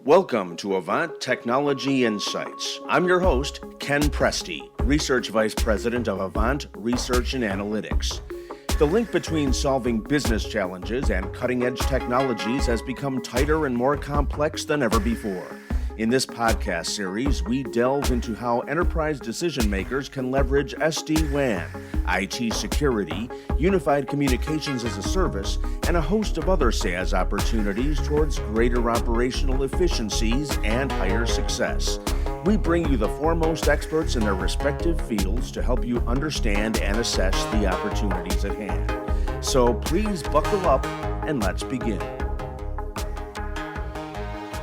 Welcome to Avant Technology Insights. I'm your host, Ken Presti, Research Vice President of Avant Research and Analytics. The link between solving business challenges and cutting-edge technologies has become tighter and more complex than ever before. In this podcast series, we delve into how enterprise decision makers can leverage SD-WAN, IT security, unified communications as a service, and a host of other SaaS opportunities towards greater operational efficiencies and higher success. We bring you the foremost experts in their respective fields to help you understand and assess the opportunities at hand. So please buckle up and let's begin.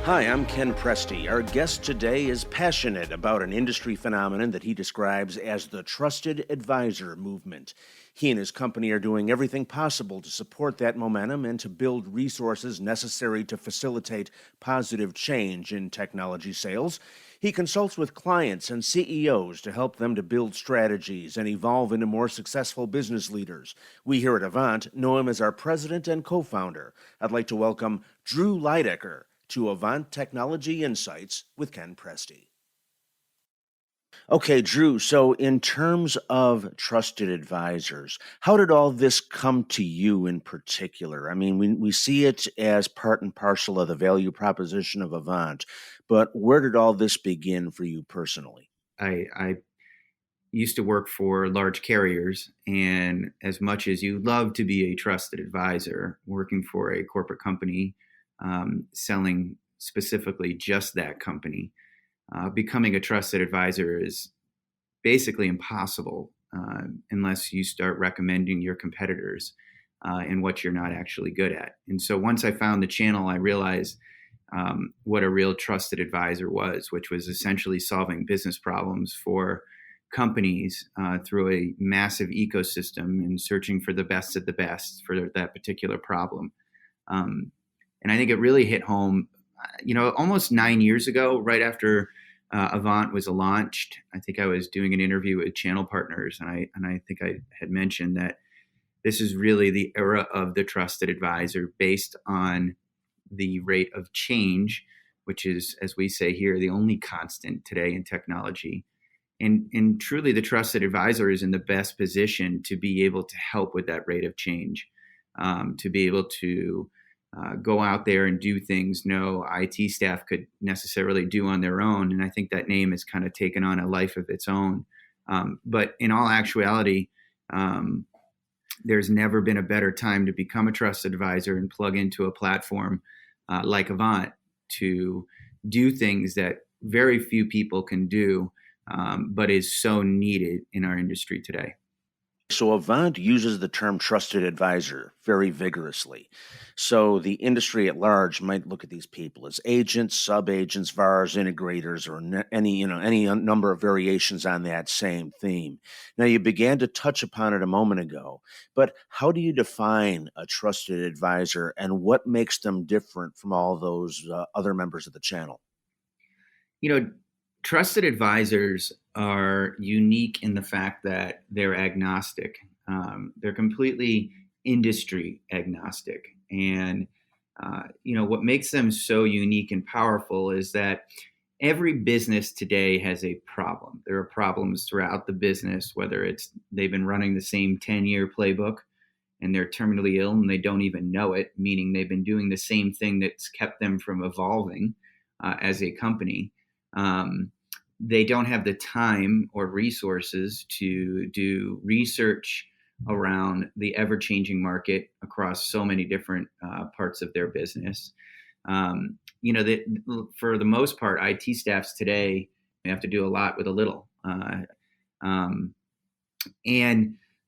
Hi, I'm Ken Presti. Our guest today is passionate about an industry phenomenon that he describes as the trusted advisor movement. He and his company are doing everything possible to support that momentum and to build resources necessary to facilitate positive change in technology sales. He consults with clients and CEOs to help them to build strategies and evolve into more successful business leaders. We here at Avant know him as our president and co-founder. I'd like to welcome Drew Lydecker to Avant Technology Insights with Ken Presti. Okay, Drew, so in terms of trusted advisors, how did all this come to you in particular? I mean, we see it as part and parcel of the value proposition of Avant, but where did all this begin for you personally? I used to work for large carriers, and as much as you love to be a trusted advisor, working for a corporate company, selling specifically just that company, becoming a trusted advisor is basically impossible unless you start recommending your competitors in what you're not actually good at. And so once I found the channel, I realized what a real trusted advisor was, which was essentially solving business problems for companies through a massive ecosystem and searching for the best of the best for that particular problem. And I think it really hit home, almost 9 years ago, right after Avant was launched. I think I was doing an interview with channel partners, and I think I had mentioned that this is really the era of the trusted advisor based on the rate of change, which is, as we say here, the only constant today in technology. And truly, the trusted advisor is in the best position to be able to help with that rate of change, to be able to go out there and do things no IT staff could necessarily do on their own. And I think that name has kind of taken on a life of its own. But in all actuality, there's never been a better time to become a trusted advisor and plug into a platform like Avant to do things that very few people can do, but is so needed in our industry today. So Avant uses the term trusted advisor very vigorously. So the industry at large might look at these people as agents, sub-agents, VARs, integrators, or any number of variations on that same theme. Now, you began to touch upon it a moment ago, but how do you define a trusted advisor and what makes them different from all those other members of the channel? Trusted advisors are unique in the fact that they're agnostic. They're completely industry agnostic. And, what makes them so unique and powerful is that every business today has a problem. There are problems throughout the business, whether it's they've been running the same 10-year playbook and they're terminally ill and they don't even know it, meaning they've been doing the same thing that's kept them from evolving as a company. They don't have the time or resources to do research around the ever-changing market across so many different parts of their business. For the most part, IT staffs today have to do a lot with a little.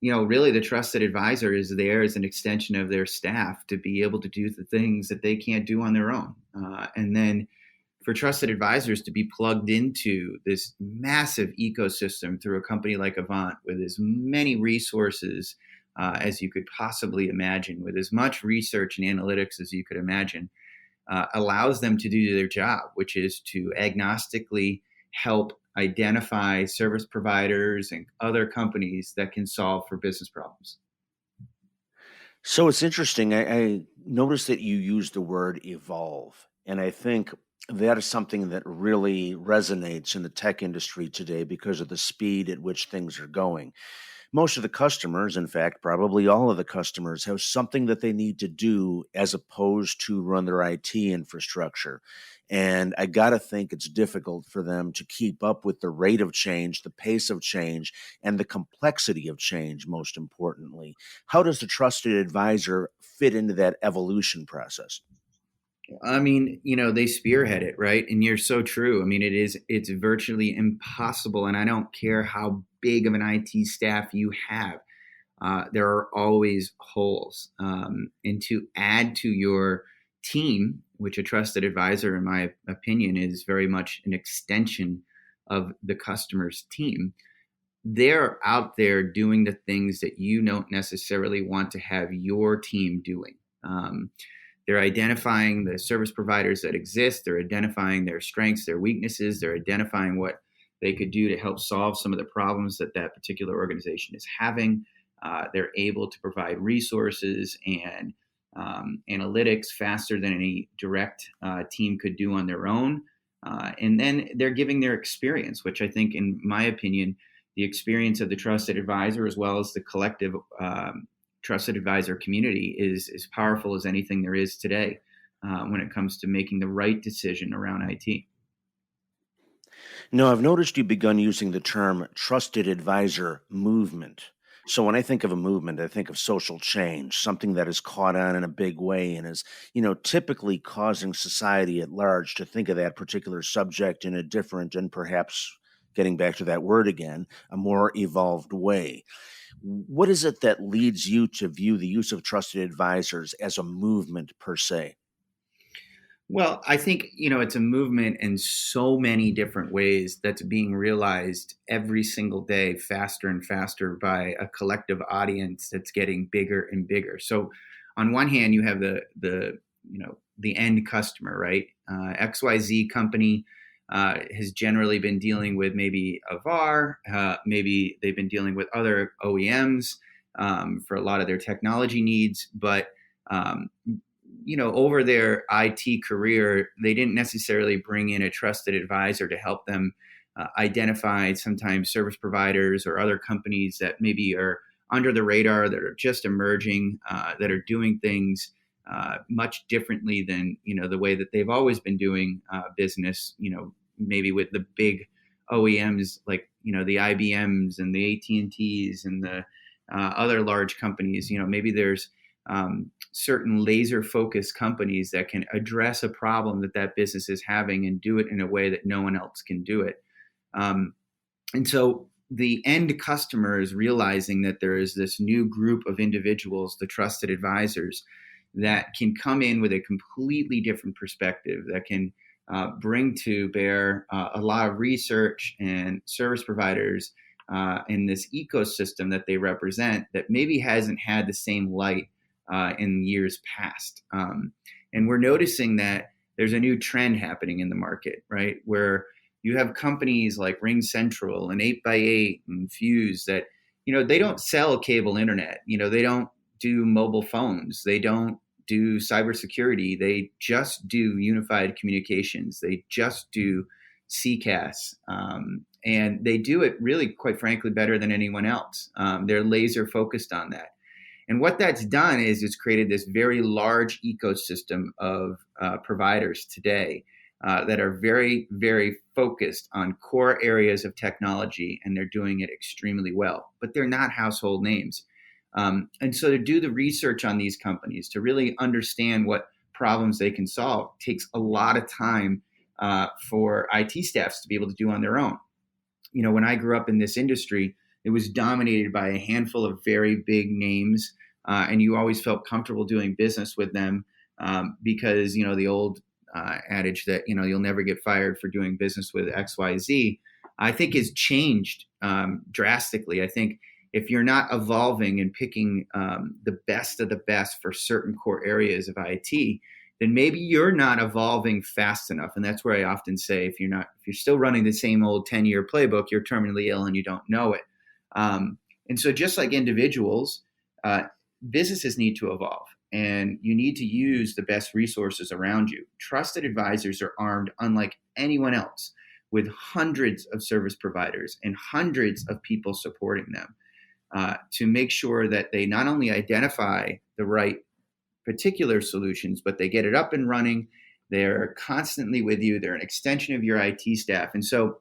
Really the trusted advisor is there as an extension of their staff to be able to do the things that they can't do on their own. And then for trusted advisors to be plugged into this massive ecosystem through a company like Avant with as many resources as you could possibly imagine, with as much research and analytics as you could imagine, allows them to do their job, which is to agnostically help identify service providers and other companies that can solve for business problems. So it's interesting. I noticed that you used the word evolve. And I think That is something that really resonates in the tech industry today because of the speed at which things are going. Most of the customers, in fact, probably all of the customers, have something that they need to do as opposed to run their IT infrastructure. And I got to think it's difficult for them to keep up with the rate of change, the pace of change, and the complexity of change, most importantly. How does the trusted advisor fit into that evolution process? I mean, they spearhead it, right? And you're so true. I mean, it's virtually impossible. And I don't care how big of an IT staff you have. There are always holes. And to add to your team, which a trusted advisor, in my opinion, is very much an extension of the customer's team, they're out there doing the things that you don't necessarily want to have your team doing. They're identifying the service providers that exist. They're identifying their strengths, their weaknesses. They're identifying what they could do to help solve some of the problems that that particular organization is having. They're able to provide resources and analytics faster than any direct team could do on their own. And then they're giving their experience, which I think, in my opinion, the experience of the trusted advisor as well as the collective trusted advisor community is as powerful as anything there is today when it comes to making the right decision around IT. No, I've noticed you've begun using the term trusted advisor movement. So when I think of a movement, I think of social change, something that has caught on in a big way and is, typically causing society at large to think of that particular subject in a different and perhaps, getting back to that word again, a more evolved way. What is it that leads you to view the use of trusted advisors as a movement per se? Well, I think, it's a movement in so many different ways that's being realized every single day faster and faster by a collective audience that's getting bigger and bigger. So on one hand, you have the end customer, right? XYZ company has generally been dealing with maybe a VAR, maybe they've been dealing with other OEMs for a lot of their technology needs, but over their IT career, they didn't necessarily bring in a trusted advisor to help them identify sometimes service providers or other companies that maybe are under the radar, that are just emerging, that are doing things much differently than, the way that they've always been doing business, maybe with the big OEMs like, the IBMs and the AT&Ts and the other large companies. Maybe there's certain laser focused companies that can address a problem that business is having and do it in a way that no one else can do it. And so the end customer is realizing that there is this new group of individuals, the trusted advisors, that can come in with a completely different perspective, that can bring to bear a lot of research and service providers in this ecosystem that they represent that maybe hasn't had the same light in years past. And we're noticing that there's a new trend happening in the market, right? Where you have companies like Ring Central and 8x8 and Fuse that, they don't sell cable internet. They don't do mobile phones. They don't do cybersecurity. They just do unified communications. They just do CCAS. And they do it really, quite frankly, better than anyone else. They're laser focused on that. And what that's done is it's created this very large ecosystem of providers today that are very, very focused on core areas of technology, and they're doing it extremely well. But they're not household names. And so to do the research on these companies, to really understand what problems they can solve, takes a lot of time for IT staffs to be able to do on their own. When I grew up in this industry, it was dominated by a handful of very big names, and you always felt comfortable doing business with them because, the old adage that, you'll never get fired for doing business with XYZ, I think has changed drastically. I think if you're not evolving and picking the best of the best for certain core areas of IT, then maybe you're not evolving fast enough. And that's where I often say, if you're still running the same old 10-year playbook, you're terminally ill and you don't know it. And so just like individuals, businesses need to evolve. and you need to use the best resources around you. Trusted advisors are armed unlike anyone else with hundreds of service providers and hundreds of people supporting them to make sure that they not only identify the right particular solutions, but they get it up and running. They're constantly with you. They're an extension of your IT staff. And so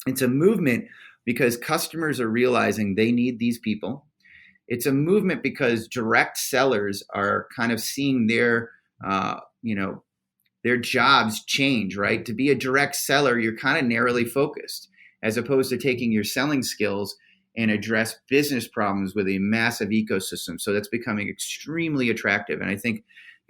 it's a movement because customers are realizing they need these people. It's a movement because direct sellers are kind of seeing their jobs change, right? To be a direct seller, you're kind of narrowly focused, as opposed to taking your selling skills and address business problems with a massive ecosystem. So that's becoming extremely attractive. And I think,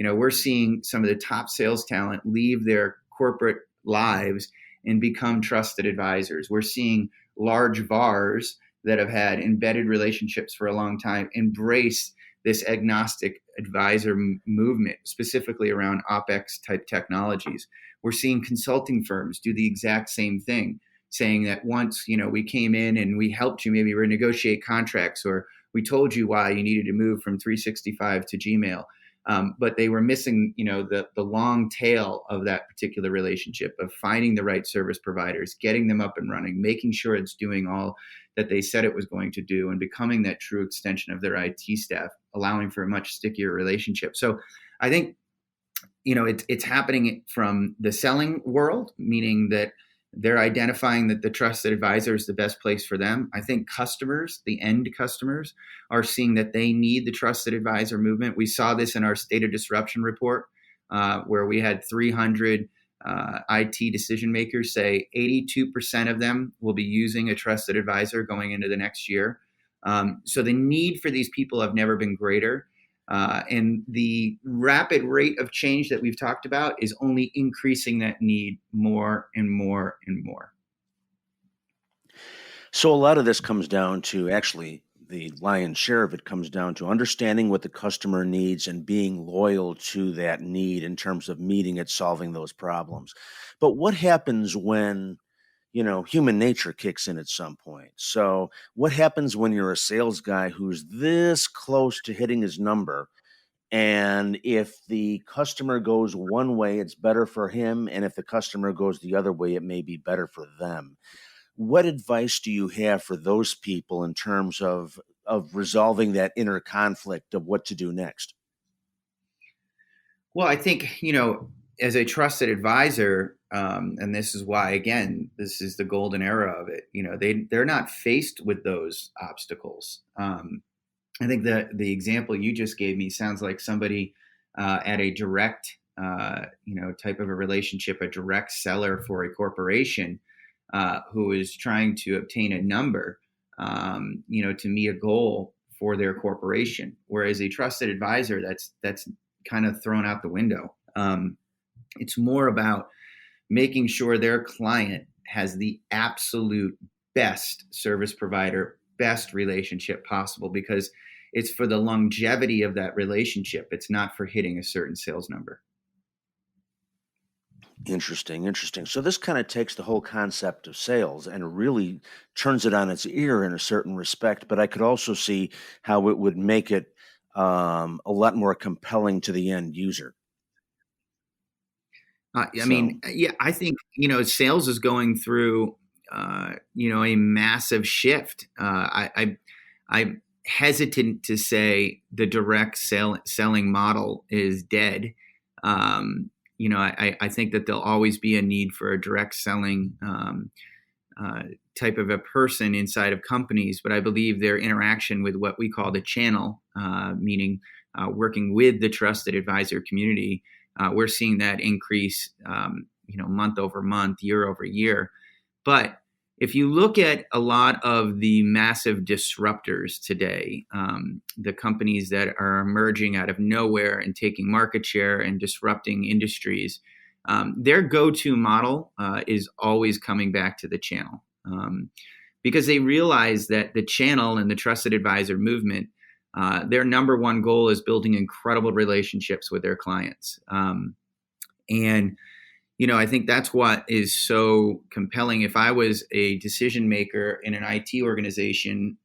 we're seeing some of the top sales talent leave their corporate lives and become trusted advisors. We're seeing large VARs that have had embedded relationships for a long time embrace this agnostic advisor movement, specifically around OpEx type technologies. We're seeing consulting firms do the exact same thing, saying that once, we came in and we helped you maybe renegotiate contracts, or we told you why you needed to move from 365 to Gmail. But they were missing, the long tail of that particular relationship of finding the right service providers, getting them up and running, making sure it's doing all that they said it was going to do, and becoming that true extension of their IT staff, allowing for a much stickier relationship. So I think, it's happening from the selling world, meaning that they're identifying that the trusted advisor is the best place for them. I think customers, the end customers, are seeing that they need the trusted advisor movement. We saw this in our state of disruption report, where we had 300 IT decision makers say 82% of them will be using a trusted advisor going into the next year. So the need for these people have never been greater. And the rapid rate of change that we've talked about is only increasing that need more and more and more. So a lot of this comes down to, actually, the lion's share of it comes down to understanding what the customer needs and being loyal to that need in terms of meeting it, solving those problems. But what happens when, human nature kicks in at some point? So what happens when you're a sales guy who's this close to hitting his number, and if the customer goes one way, it's better for him, and if the customer goes the other way, it may be better for them? What advice do you have for those people in terms of resolving that inner conflict of what to do next? Well, I think, as a trusted advisor, and this is why, again, this is the golden era of it. They're not faced with those obstacles. I think the example you just gave me sounds like somebody at a direct, type of a relationship, a direct seller for a corporation who is trying to obtain a number, to meet a goal for their corporation. Whereas a trusted advisor, that's kind of thrown out the window. It's more about making sure their client has the absolute best service provider, best relationship possible, because it's for the longevity of that relationship. It's not for hitting a certain sales number. Interesting. So this kind of takes the whole concept of sales and really turns it on its ear in a certain respect, but I could also see how it would make it a lot more compelling to the end user. I think, sales is going through, a massive shift. I'm hesitant to say the direct selling model is dead. I think that there'll always be a need for a direct selling type of a person inside of companies, but I believe their interaction with what we call the channel, meaning working with the trusted advisor community, we're seeing that increase, month over month, year over year. But if you look at a lot of the massive disruptors today, the companies that are emerging out of nowhere and taking market share and disrupting industries, their go-to model is always coming back to the channel, because they realize that the channel and the trusted advisor movement, their number one goal is building incredible relationships with their clients. I think that's what is so compelling. If I was a decision maker in an IT organization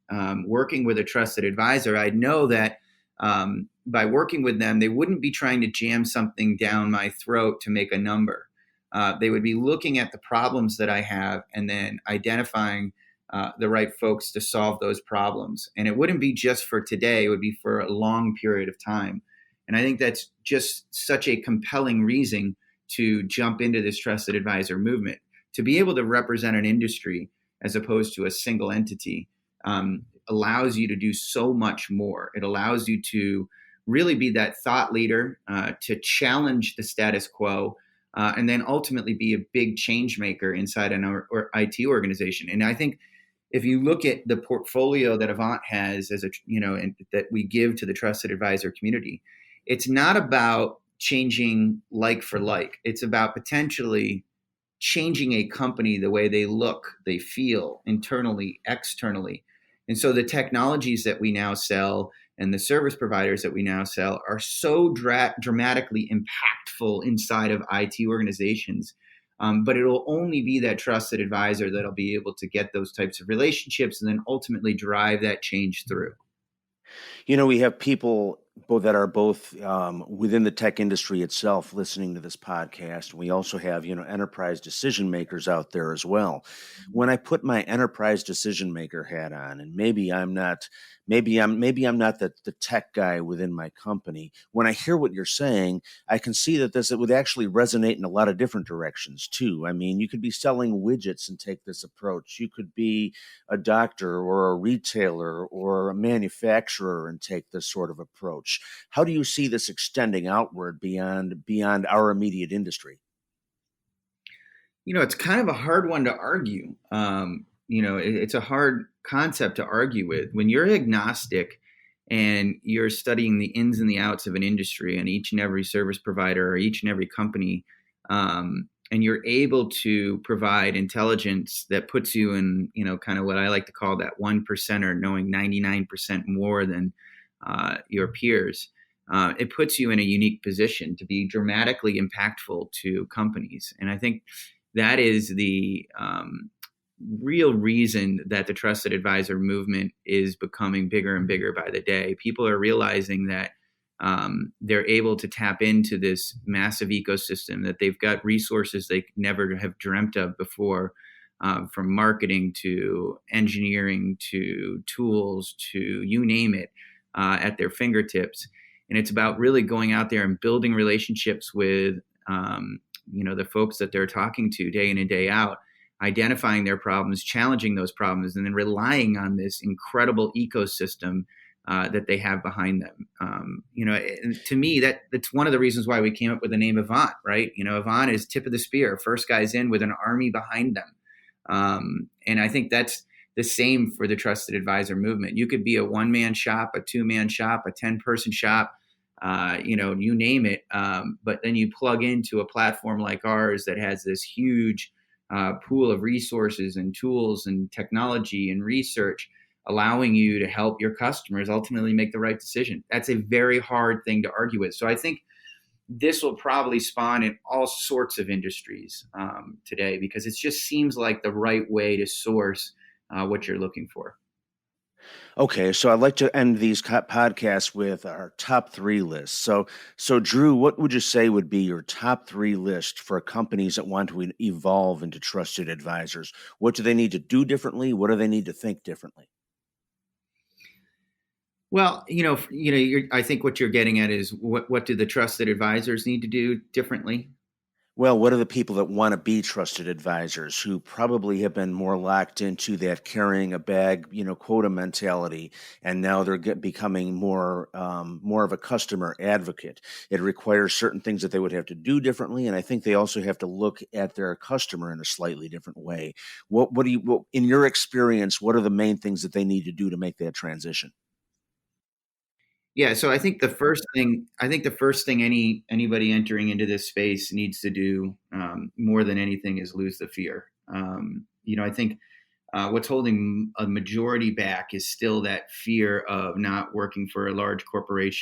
working with a trusted advisor, I'd know that by working with them, they wouldn't be trying to jam something down my throat to make a number. They would be looking at the problems that I have and then identifying the right folks to solve those problems. And it wouldn't be just for today, it would be for a long period of time. And I think that's just such a compelling reason to jump into this trusted advisor movement, to be able to represent an industry as opposed to a single entity. Allows you to do so much more. It allows you to really be that thought leader, to challenge the status quo, and then ultimately be a big change maker inside an IT organization. And I think if you look at the portfolio that Avant has as and that we give to the trusted advisor community, it's not about changing like for like. It's about potentially changing a company the way they look, they feel internally, externally. And so the technologies that we now sell and the service providers that we now sell are so dramatically impactful inside of IT organizations. But it'll only be that trusted advisor that'll be able to get those types of relationships and then ultimately drive that change through. We have people that are both within the tech industry itself listening to this podcast. We also have, enterprise decision makers out there as well. When I put my enterprise decision maker hat on, and maybe I'm not the tech guy within my company, when I hear what you're saying, I can see that it would actually resonate in a lot of different directions too. I mean, you could be selling widgets and take this approach. You could be a doctor or a retailer or a manufacturer and take this sort of approach. How do you see this extending outward beyond our immediate industry? It's kind of a hard one to argue. It's a hard concept to argue with. When you're agnostic and you're studying the ins and the outs of an industry and each and every service provider or each and every company, and you're able to provide intelligence that puts you in, kind of what I like to call that 1%er, knowing 99% more than your peers, it puts you in a unique position to be dramatically impactful to companies. And I think that is the real reason that the trusted advisor movement is becoming bigger and bigger by the day. People are realizing that they're able to tap into this massive ecosystem, that they've got resources they never have dreamt of before, from marketing to engineering to tools to you name it, at their fingertips. And it's about really going out there and building relationships with the folks that they're talking to day in and day out, identifying their problems, challenging those problems, and then relying on this incredible ecosystem that they have behind them. And to me, that's one of the reasons why we came up with the name Avant, right? Avant is tip of the spear, first guys in with an army behind them. And I think that's the same for the trusted advisor movement. You could be a one-man shop, a two-man shop, a 10-person shop, you name it. But then you plug into a platform like ours that has this huge pool of resources and tools and technology and research, allowing you to help your customers ultimately make the right decision. That's a very hard thing to argue with. So I think this will probably spawn in all sorts of industries today, because it just seems like the right way to source what you're looking for. Okay, so I'd like to end these podcasts with our top 3 lists. So Drew, what would you say would be your top 3 list for companies that want to evolve into trusted advisors? What do they need to do differently? What do they need to think differently? Well, I think what you're getting at is what do the trusted advisors need to do differently? Well, what are the people that want to be trusted advisors who probably have been more locked into that carrying a bag, quota mentality, and now they're becoming more of a customer advocate? It requires certain things that they would have to do differently, and I think they also have to look at their customer in a slightly different way. What in your experience, what are the main things that they need to do to make that transition? Yeah, so I think the first thing anybody entering into this space needs to do, more than anything, is lose the fear. I think what's holding a majority back is still that fear of not working for a large corporation